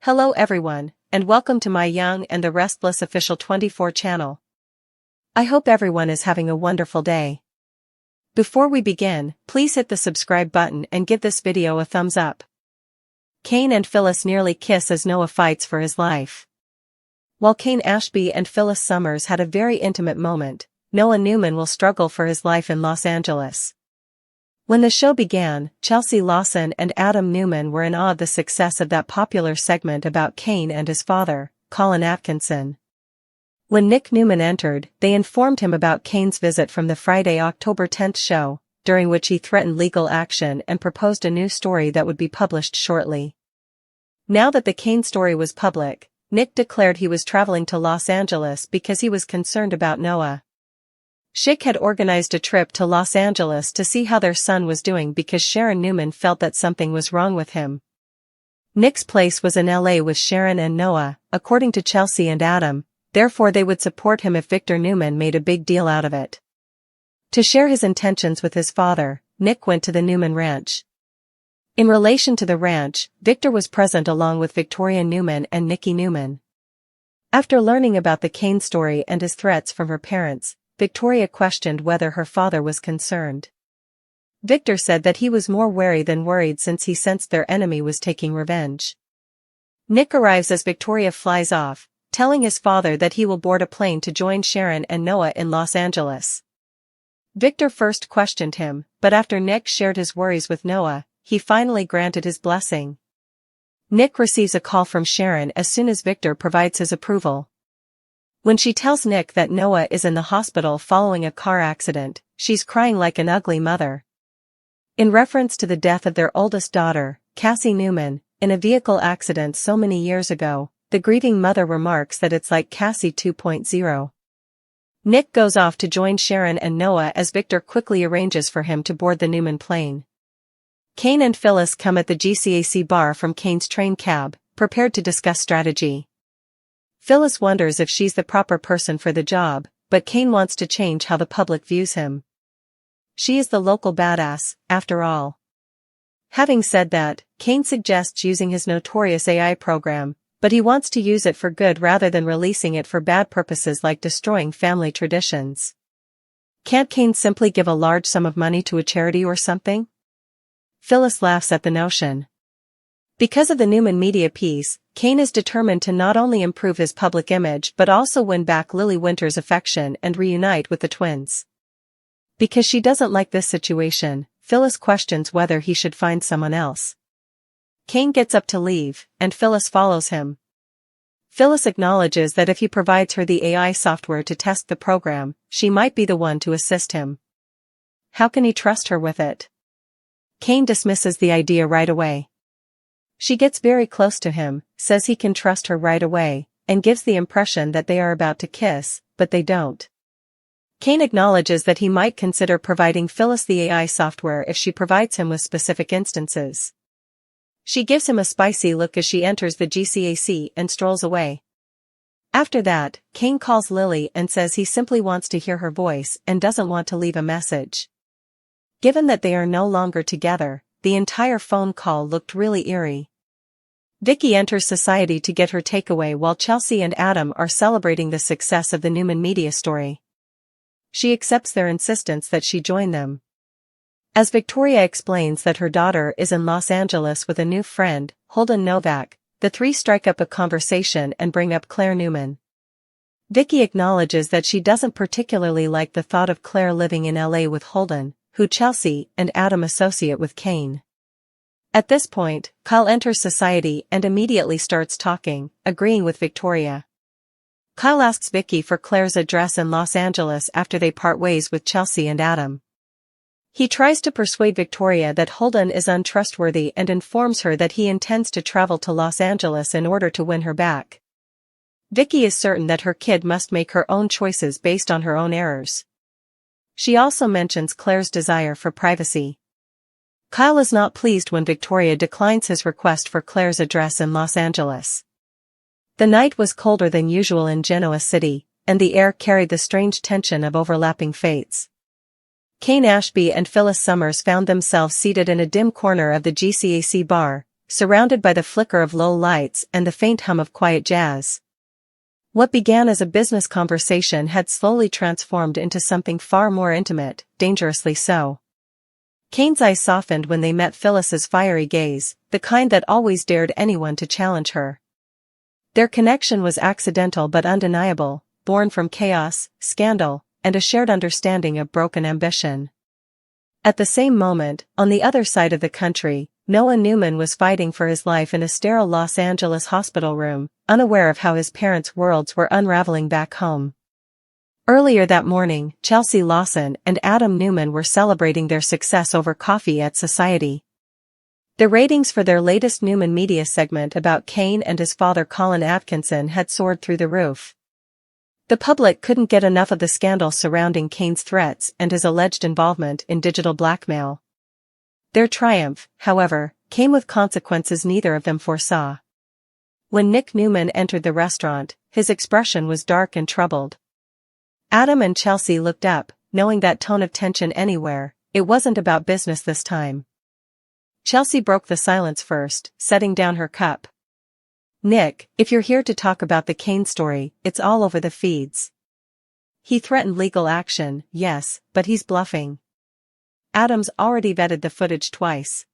Hello everyone, and welcome to my Young and the Restless official 24 channel. I hope everyone is having a wonderful day. Before we begin, please hit the subscribe button and give this video a thumbs up. Cain and Phyllis nearly kiss as Noah fights for his life. While Cain Ashby and Phyllis Summers had a very intimate moment, Noah Newman will struggle for his life in Los Angeles. When the show began, Chelsea Lawson and Adam Newman were in awe of the success of that popular segment about Cain and his father, Colin Atkinson. When Nick Newman entered, they informed him about Cain's visit from the Friday, October 10th show, during which he threatened legal action and proposed a new story that would be published shortly. Now that the Cain story was public, Nick declared he was traveling to Los Angeles because he was concerned about Noah. Schick had organized a trip to Los Angeles to see how their son was doing because Sharon Newman felt that something was wrong with him. Nick's place was in LA with Sharon and Noah, according to Chelsea and Adam, therefore they would support him if Victor Newman made a big deal out of it. To share his intentions with his father, Nick went to the Newman ranch. In relation to the ranch, Victor was present along with Victoria Newman and Nikki Newman. After learning about the Cain story and his threats from her parents, Victoria questioned whether her father was concerned. Victor said that he was more wary than worried since he sensed their enemy was taking revenge. Nick arrives as Victoria flies off, telling his father that he will board a plane to join Sharon and Noah in Los Angeles. Victor first questioned him, but after Nick shared his worries with Noah, he finally granted his blessing. Nick receives a call from Sharon as soon as Victor provides his approval. When she tells Nick that Noah is in the hospital following a car accident, she's crying like an ugly mother. In reference to the death of their oldest daughter, Cassie Newman, in a vehicle accident so many years ago, the grieving mother remarks that it's like Cassie 2.0. Nick goes off to join Sharon and Noah as Victor quickly arranges for him to board the Newman plane. Cain and Phyllis come at the GCAC bar from Cain's train cab, prepared to discuss strategy. Phyllis wonders if she's the proper person for the job, but Cain wants to change how the public views him. She is the local badass, after all. Having said that, Cain suggests using his notorious AI program, but he wants to use it for good rather than releasing it for bad purposes like destroying family traditions. Can't Cain simply give a large sum of money to a charity or something? Phyllis laughs at the notion. Because of the Newman media piece, Cain is determined to not only improve his public image but also win back Lily Winter's affection and reunite with the twins. Because she doesn't like this situation, Phyllis questions whether he should find someone else. Cain gets up to leave, and Phyllis follows him. Phyllis acknowledges that if he provides her the AI software to test the program, she might be the one to assist him. How can he trust her with it? Cain dismisses the idea right away. She gets very close to him, says he can trust her right away, and gives the impression that they are about to kiss, but they don't. Cain acknowledges that he might consider providing Phyllis the AI software if she provides him with specific instances. She gives him a spicy look as she enters the GCAC and strolls away. After that, Cain calls Lily and says he simply wants to hear her voice and doesn't want to leave a message. Given that they are no longer together, the entire phone call looked really eerie. Vicky enters society to get her takeaway while Chelsea and Adam are celebrating the success of the Newman media story. She accepts their insistence that she join them. As Victoria explains that her daughter is in Los Angeles with a new friend, Holden Novak, the three strike up a conversation and bring up Claire Newman. Vicky acknowledges that she doesn't particularly like the thought of Claire living in LA with Holden, who Chelsea and Adam associate with Cain. At this point, Kyle enters society and immediately starts talking, agreeing with Victoria. Kyle asks Vicky for Claire's address in Los Angeles after they part ways with Chelsea and Adam. He tries to persuade Victoria that Holden is untrustworthy and informs her that he intends to travel to Los Angeles in order to win her back. Vicky is certain that her kid must make her own choices based on her own errors. She also mentions Claire's desire for privacy. Kyle is not pleased when Victoria declines his request for Claire's address in Los Angeles. The night was colder than usual in Genoa City, and the air carried the strange tension of overlapping fates. Cain Ashby and Phyllis Summers found themselves seated in a dim corner of the GCAC bar, surrounded by the flicker of low lights and the faint hum of quiet jazz. What began as a business conversation had slowly transformed into something far more intimate, dangerously so. Kane's eyes softened when they met Phyllis's fiery gaze, the kind that always dared anyone to challenge her. Their connection was accidental but undeniable, born from chaos, scandal, and a shared understanding of broken ambition. At the same moment, on the other side of the country, Noah Newman was fighting for his life in a sterile Los Angeles hospital room, unaware of how his parents' worlds were unraveling back home. Earlier that morning, Chelsea Lawson and Adam Newman were celebrating their success over coffee at Society. The ratings for their latest Newman media segment about Kane and his father Colin Atkinson had soared through the roof. The public couldn't get enough of the scandal surrounding Kane's threats and his alleged involvement in digital blackmail. Their triumph, however, came with consequences neither of them foresaw. When Nick Newman entered the restaurant, his expression was dark and troubled. Adam and Chelsea looked up, knowing that tone of tension anywhere. It wasn't about business this time. Chelsea broke the silence first, setting down her cup. "Nick, if you're here to talk about the Kane story, it's all over the feeds. He threatened legal action, yes, but he's bluffing. Adam's already vetted the footage twice."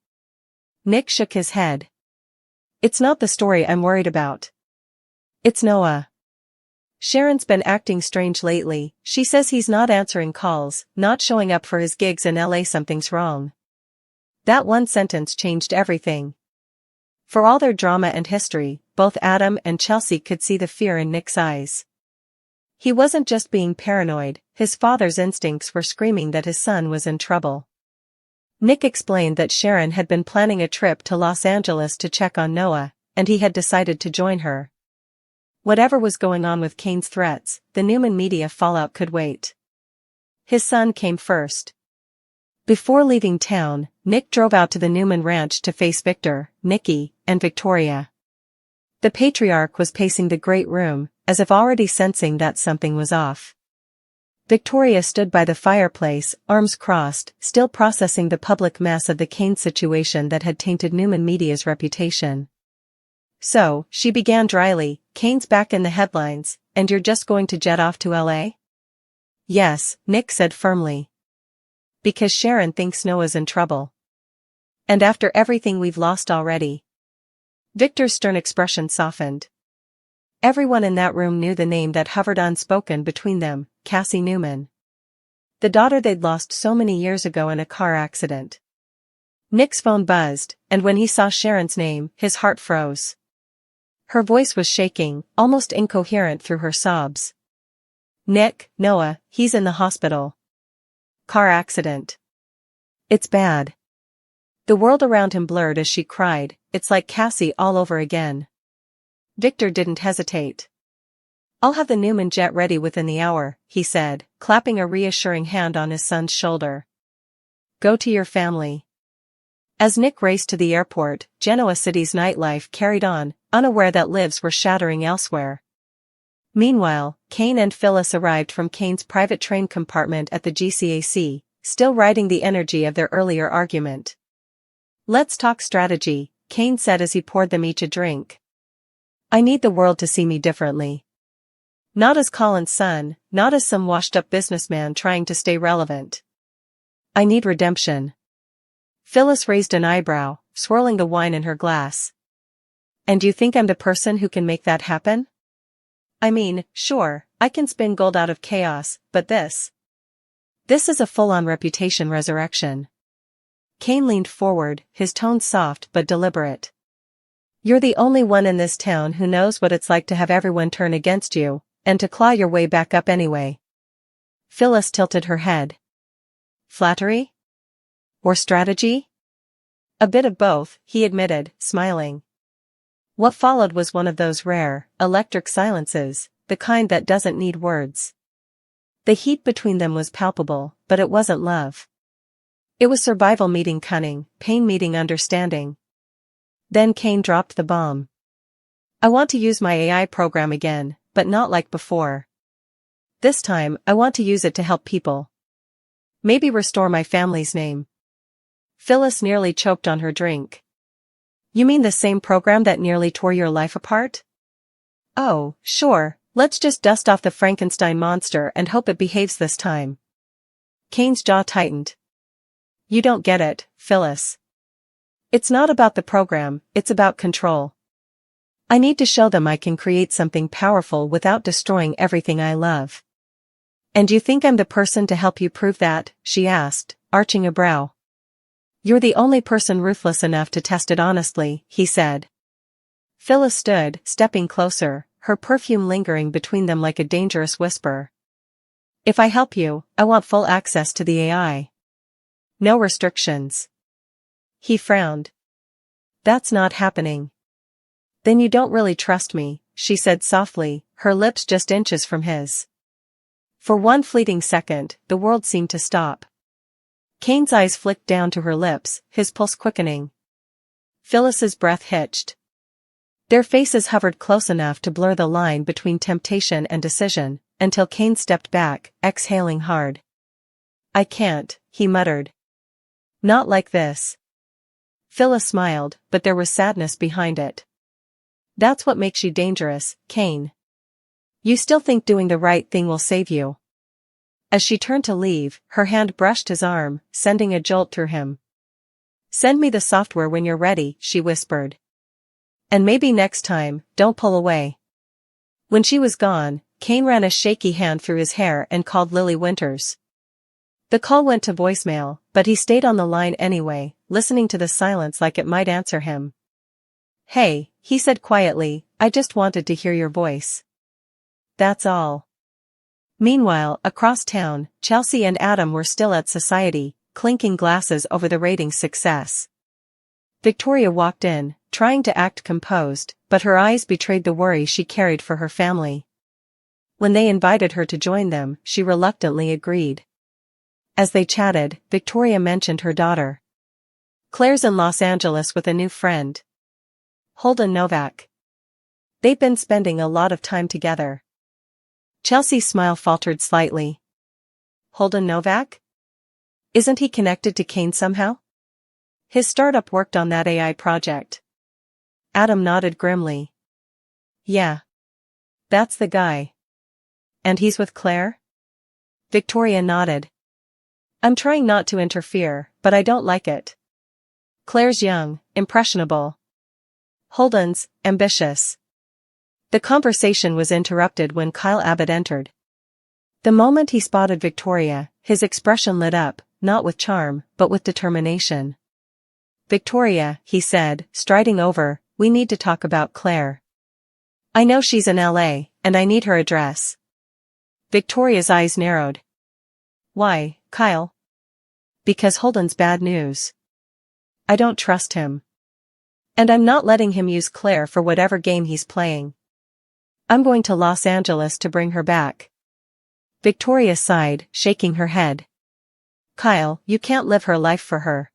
Nick shook his head. "It's not the story I'm worried about. It's Noah. Sharon's been acting strange lately. She says he's not answering calls, not showing up for his gigs in LA. Something's wrong." That one sentence changed everything. For all their drama and history, both Adam and Chelsea could see the fear in Nick's eyes. He wasn't just being paranoid, his father's instincts were screaming that his son was in trouble. Nick explained that Sharon had been planning a trip to Los Angeles to check on Noah, and he had decided to join her. Whatever was going on with Kane's threats, the Newman media fallout could wait. His son came first. Before leaving town, Nick drove out to the Newman ranch to face Victor, Nikki, and Victoria. The patriarch was pacing the great room, as if already sensing that something was off. Victoria stood by the fireplace, arms crossed, still processing the public mess of the Kane situation that had tainted Newman media's reputation. "So," she began dryly, "Kane's back in the headlines, and you're just going to jet off to LA? "Yes," Nick said firmly. "Because Sharon thinks Noah's in trouble. And after everything we've lost already." Victor's stern expression softened. Everyone in that room knew the name that hovered unspoken between them, Cassie Newman. The daughter they'd lost so many years ago in a car accident. Nick's phone buzzed, and when he saw Sharon's name, his heart froze. Her voice was shaking, almost incoherent through her sobs. "Nick, Noah, he's in the hospital. Car accident. It's bad." The world around him blurred as she cried, "It's like Cassie all over again." Victor didn't hesitate. "I'll have the Newman jet ready within the hour," he said, clapping a reassuring hand on his son's shoulder. "Go to your family." As Nick raced to the airport, Genoa City's nightlife carried on, unaware that lives were shattering elsewhere. Meanwhile, Kane and Phyllis arrived from Kane's private train compartment at the GCAC, still riding the energy of their earlier argument. "Let's talk strategy," Kane said as he poured them each a drink. "I need the world to see me differently. Not as Colin's son, not as some washed-up businessman trying to stay relevant. I need redemption." Phyllis raised an eyebrow, swirling the wine in her glass. "And you think I'm the person who can make that happen? I mean, sure, I can spin gold out of chaos, but this is a full-on reputation resurrection." Kane leaned forward, his tone soft but deliberate. "You're the only one in this town who knows what it's like to have everyone turn against you, and to claw your way back up anyway." Phyllis tilted her head. "Flattery? Or strategy?" "A bit of both," he admitted, smiling. What followed was one of those rare, electric silences, the kind that doesn't need words. The heat between them was palpable, but it wasn't love. It was survival meeting cunning, pain meeting understanding. Then Kane dropped the bomb. "I want to use my AI program again, but not like before. This time, I want to use it to help people. Maybe restore my family's name." Phyllis nearly choked on her drink. You mean the same program that nearly tore your life apart? Oh, sure, let's just dust off the Frankenstein monster and hope it behaves this time. Kane's jaw tightened. You don't get it, Phyllis. It's not about the program, it's about control. I need to show them I can create something powerful without destroying everything I love. And you think I'm the person to help you prove that? She asked, arching a brow. You're the only person ruthless enough to test it honestly, he said. Phyllis stood, stepping closer, her perfume lingering between them like a dangerous whisper. If I help you, I want full access to the AI. No restrictions. He frowned. That's not happening. Then you don't really trust me, she said softly, her lips just inches from his. For one fleeting second, the world seemed to stop. Kane's eyes flicked down to her lips, his pulse quickening. Phyllis's breath hitched. Their faces hovered close enough to blur the line between temptation and decision, until Kane stepped back, exhaling hard. I can't, he muttered. Not like this. Phyllis smiled, but there was sadness behind it. That's what makes you dangerous, Kane. You still think doing the right thing will save you. As she turned to leave, her hand brushed his arm, sending a jolt through him. Send me the software when you're ready, she whispered. And maybe next time, don't pull away. When she was gone, Kane ran a shaky hand through his hair and called Lily Winters. The call went to voicemail, but he stayed on the line anyway, listening to the silence like it might answer him. Hey, he said quietly, I just wanted to hear your voice. That's all. Meanwhile, across town, Chelsea and Adam were still at society, clinking glasses over the rating's success. Victoria walked in, trying to act composed, but her eyes betrayed the worry she carried for her family. When they invited her to join them, she reluctantly agreed. As they chatted, Victoria mentioned her daughter. Claire's in Los Angeles with a new friend. Holden Novak. They've been spending a lot of time together. Chelsea's smile faltered slightly. Holden Novak? Isn't he connected to Kane somehow? His startup worked on that AI project. Adam nodded grimly. Yeah. That's the guy. And he's with Claire? Victoria nodded. I'm trying not to interfere, but I don't like it. Claire's young, impressionable. Holden's ambitious. The conversation was interrupted when Kyle Abbott entered. The moment he spotted Victoria, his expression lit up, not with charm, but with determination. Victoria, he said, striding over, we need to talk about Claire. I know she's in LA, and I need her address. Victoria's eyes narrowed. Why, Kyle? Because Holden's bad news. I don't trust him. And I'm not letting him use Claire for whatever game he's playing. I'm going to Los Angeles to bring her back. Victoria sighed, shaking her head. Kyle, you can't live her life for her.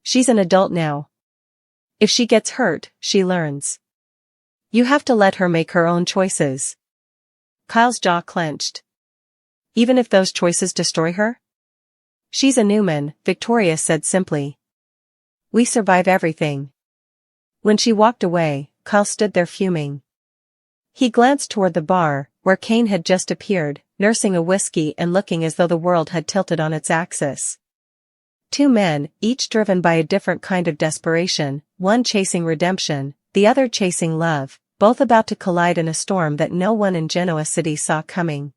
She's an adult now. If she gets hurt, she learns. You have to let her make her own choices. Kyle's jaw clenched. Even if those choices destroy her? She's a Newman, Victoria said simply. We survive everything. When she walked away, Kyle stood there fuming. He glanced toward the bar, where Kane had just appeared, nursing a whiskey and looking as though the world had tilted on its axis. Two men, each driven by a different kind of desperation, one chasing redemption, the other chasing love, both about to collide in a storm that no one in Genoa City saw coming.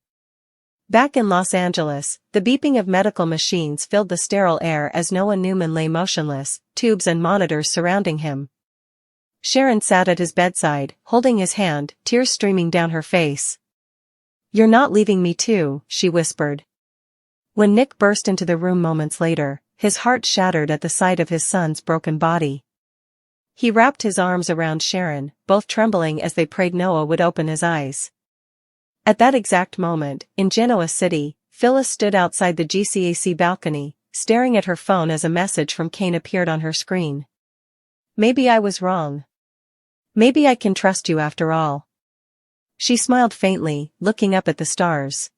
Back in Los Angeles, the beeping of medical machines filled the sterile air as Noah Newman lay motionless, tubes and monitors surrounding him. Sharon sat at his bedside, holding his hand, tears streaming down her face. You're not leaving me too, she whispered. When Nick burst into the room moments later, his heart shattered at the sight of his son's broken body. He wrapped his arms around Sharon, both trembling as they prayed Noah would open his eyes. At that exact moment, in Genoa City, Phyllis stood outside the GCAC balcony, staring at her phone as a message from Kane appeared on her screen. Maybe I was wrong. Maybe I can trust you after all. She smiled faintly, looking up at the stars.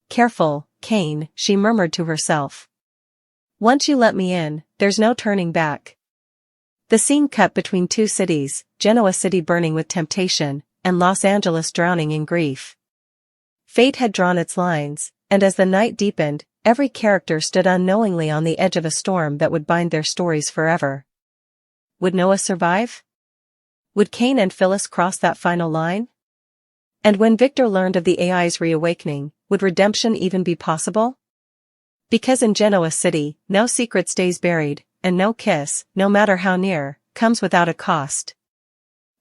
Careful, Kane, she murmured to herself. Once you let me in, there's no turning back. The scene cut between two cities, Genoa City burning with temptation, and Los Angeles drowning in grief. Fate had drawn its lines, and as the night deepened, every character stood unknowingly on the edge of a storm that would bind their stories forever. Would Noah survive? Would Cain and Phyllis cross that final line? And when Victor learned of the AI's reawakening, would redemption even be possible? Because in Genoa City, no secret stays buried, and no kiss, no matter how near, comes without a cost.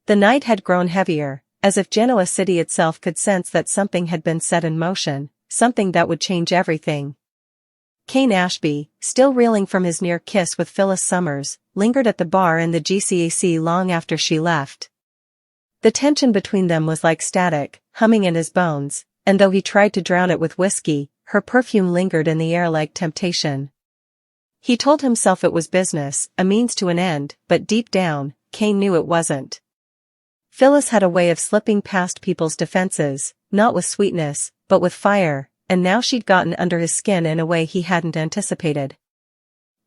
The night had grown heavier, as if Genoa City itself could sense that something had been set in motion, something that would change everything. Cain Ashby, still reeling from his near kiss with Phyllis Summers, lingered at the bar in the GCAC long after she left. The tension between them was like static, humming in his bones, and though he tried to drown it with whiskey, her perfume lingered in the air like temptation. He told himself it was business, a means to an end, but deep down, Cain knew it wasn't. Phyllis had a way of slipping past people's defenses, not with sweetness, but with fire, and now she'd gotten under his skin in a way he hadn't anticipated.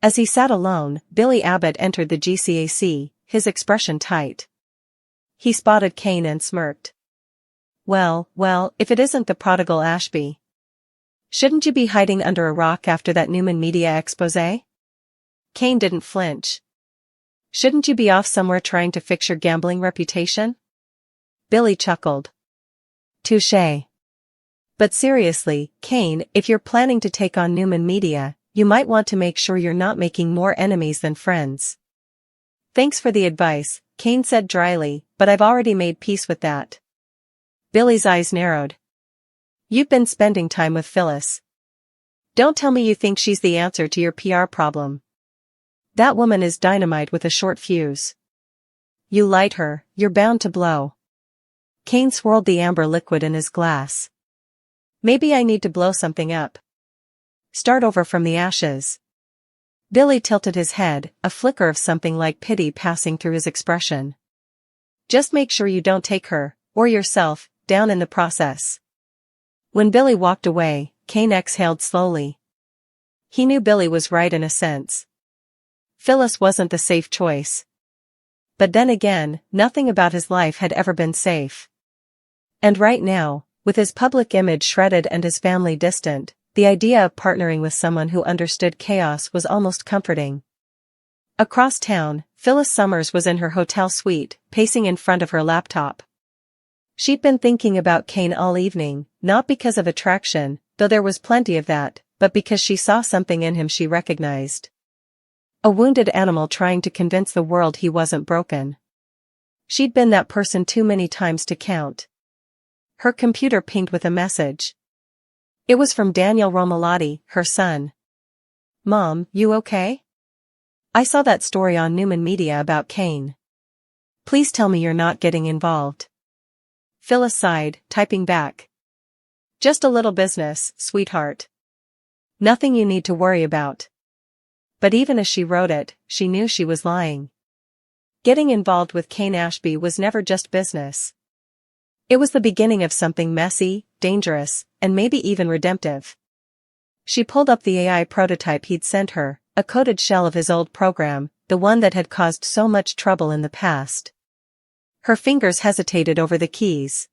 As he sat alone, Billy Abbott entered the GCAC, his expression tight. He spotted Cain and smirked. Well, if it isn't the prodigal Ashby. Shouldn't you be hiding under a rock after that Newman media expose? Cain didn't flinch. Shouldn't you be off somewhere trying to fix your gambling reputation? Billy chuckled. Touché. But seriously, Cain, if you're planning to take on Newman Media, you might want to make sure you're not making more enemies than friends. Thanks for the advice, Cain said dryly, but I've already made peace with that. Billy's eyes narrowed. You've been spending time with Phyllis. Don't tell me you think she's the answer to your PR problem. That woman is dynamite with a short fuse. You light her, you're bound to blow. Cain swirled the amber liquid in his glass. Maybe I need to blow something up. Start over from the ashes. Billy tilted his head, a flicker of something like pity passing through his expression. Just make sure you don't take her, or yourself, down in the process. When Billy walked away, Cain exhaled slowly. He knew Billy was right in a sense. Phyllis wasn't the safe choice. But then again, nothing about his life had ever been safe. And right now, with his public image shredded and his family distant, the idea of partnering with someone who understood chaos was almost comforting. Across town, Phyllis Summers was in her hotel suite, pacing in front of her laptop. She'd been thinking about Cain all evening, not because of attraction, though there was plenty of that, but because she saw something in him she recognized. A wounded animal trying to convince the world he wasn't broken. She'd been that person too many times to count. Her computer pinged with a message. It was from Daniel Romalotti, her son. Mom, you okay? I saw that story on Newman Media about Cain. Please tell me you're not getting involved. Phyllis sighed, typing back. Just a little business, sweetheart. Nothing you need to worry about. But even as she wrote it, she knew she was lying. Getting involved with Cain Ashby was never just business. It was the beginning of something messy, dangerous, and maybe even redemptive. She pulled up the AI prototype he'd sent her, a coded shell of his old program, the one that had caused so much trouble in the past. Her fingers hesitated over the keys.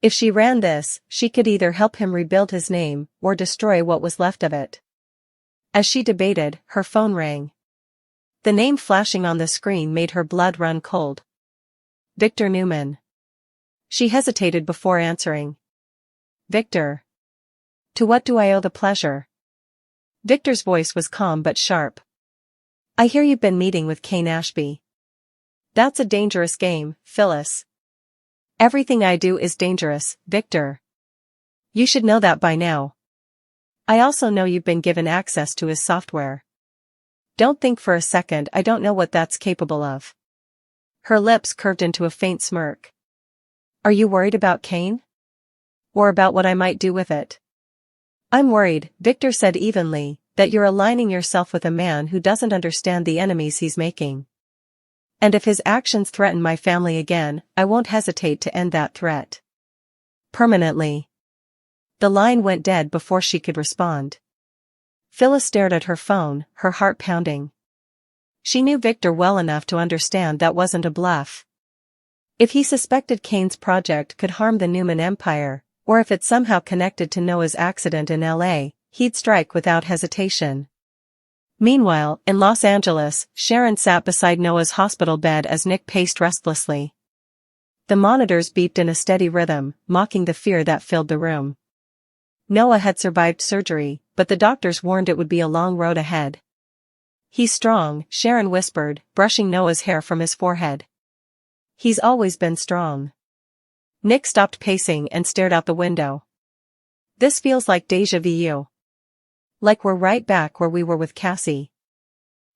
If she ran this, she could either help him rebuild his name, or destroy what was left of it. As she debated, her phone rang. The name flashing on the screen made her blood run cold. Victor Newman. She hesitated before answering. Victor. To what do I owe the pleasure? Victor's voice was calm but sharp. I hear you've been meeting with Cain Ashby. That's a dangerous game, Phyllis. Everything I do is dangerous, Victor. You should know that by now. I also know you've been given access to his software. Don't think for a second I don't know what that's capable of. Her lips curved into a faint smirk. Are you worried about Cain? Or about what I might do with it? I'm worried, Victor said evenly, that you're aligning yourself with a man who doesn't understand the enemies he's making. And if his actions threaten my family again, I won't hesitate to end that threat. Permanently. The line went dead before she could respond. Phyllis stared at her phone, her heart pounding. She knew Victor well enough to understand that wasn't a bluff. If he suspected Kane's project could harm the Newman empire, or if it's somehow connected to Noah's accident in LA, he'd strike without hesitation. Meanwhile, in Los Angeles, Sharon sat beside Noah's hospital bed as Nick paced restlessly. The monitors beeped in a steady rhythm, mocking the fear that filled the room. Noah had survived surgery, but the doctors warned it would be a long road ahead. "He's strong," Sharon whispered, brushing Noah's hair from his forehead. "He's always been strong." Nick stopped pacing and stared out the window. "This feels like déjà vu. Like we're right back where we were with Cassie."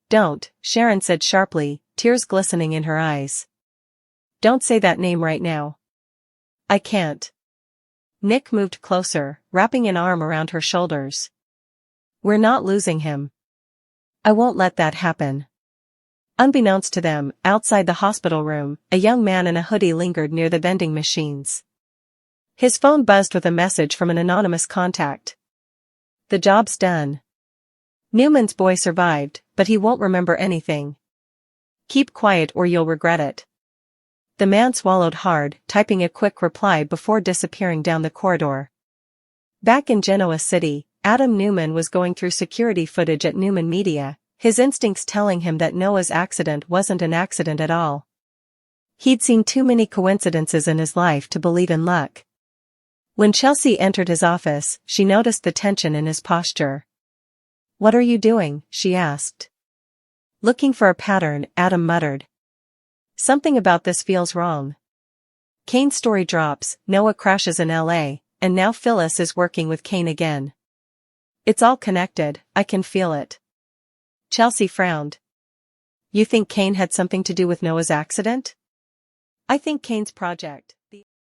"Don't," Sharon said sharply, tears glistening in her eyes. "Don't say that name right now." "I can't." Nick moved closer, wrapping an arm around her shoulders. "We're not losing him. I won't let that happen." Unbeknownst to them, outside the hospital room, a young man in a hoodie lingered near the vending machines. His phone buzzed with a message from an anonymous contact. "The job's done. Newman's boy survived, but he won't remember anything. Keep quiet or you'll regret it." The man swallowed hard, typing a quick reply before disappearing down the corridor. Back in Genoa City, Adam Newman was going through security footage at Newman Media, his instincts telling him that Noah's accident wasn't an accident at all. He'd seen too many coincidences in his life to believe in luck. When Chelsea entered his office, she noticed the tension in his posture. "What are you doing?" she asked. "Looking for a pattern," Adam muttered. "Something about this feels wrong." Kane's story drops, Noah crashes in LA, and now Phyllis is working with Kane again. "It's all connected, I can feel it." Chelsea frowned. "You think Kane had something to do with Noah's accident?" "I think Kane's project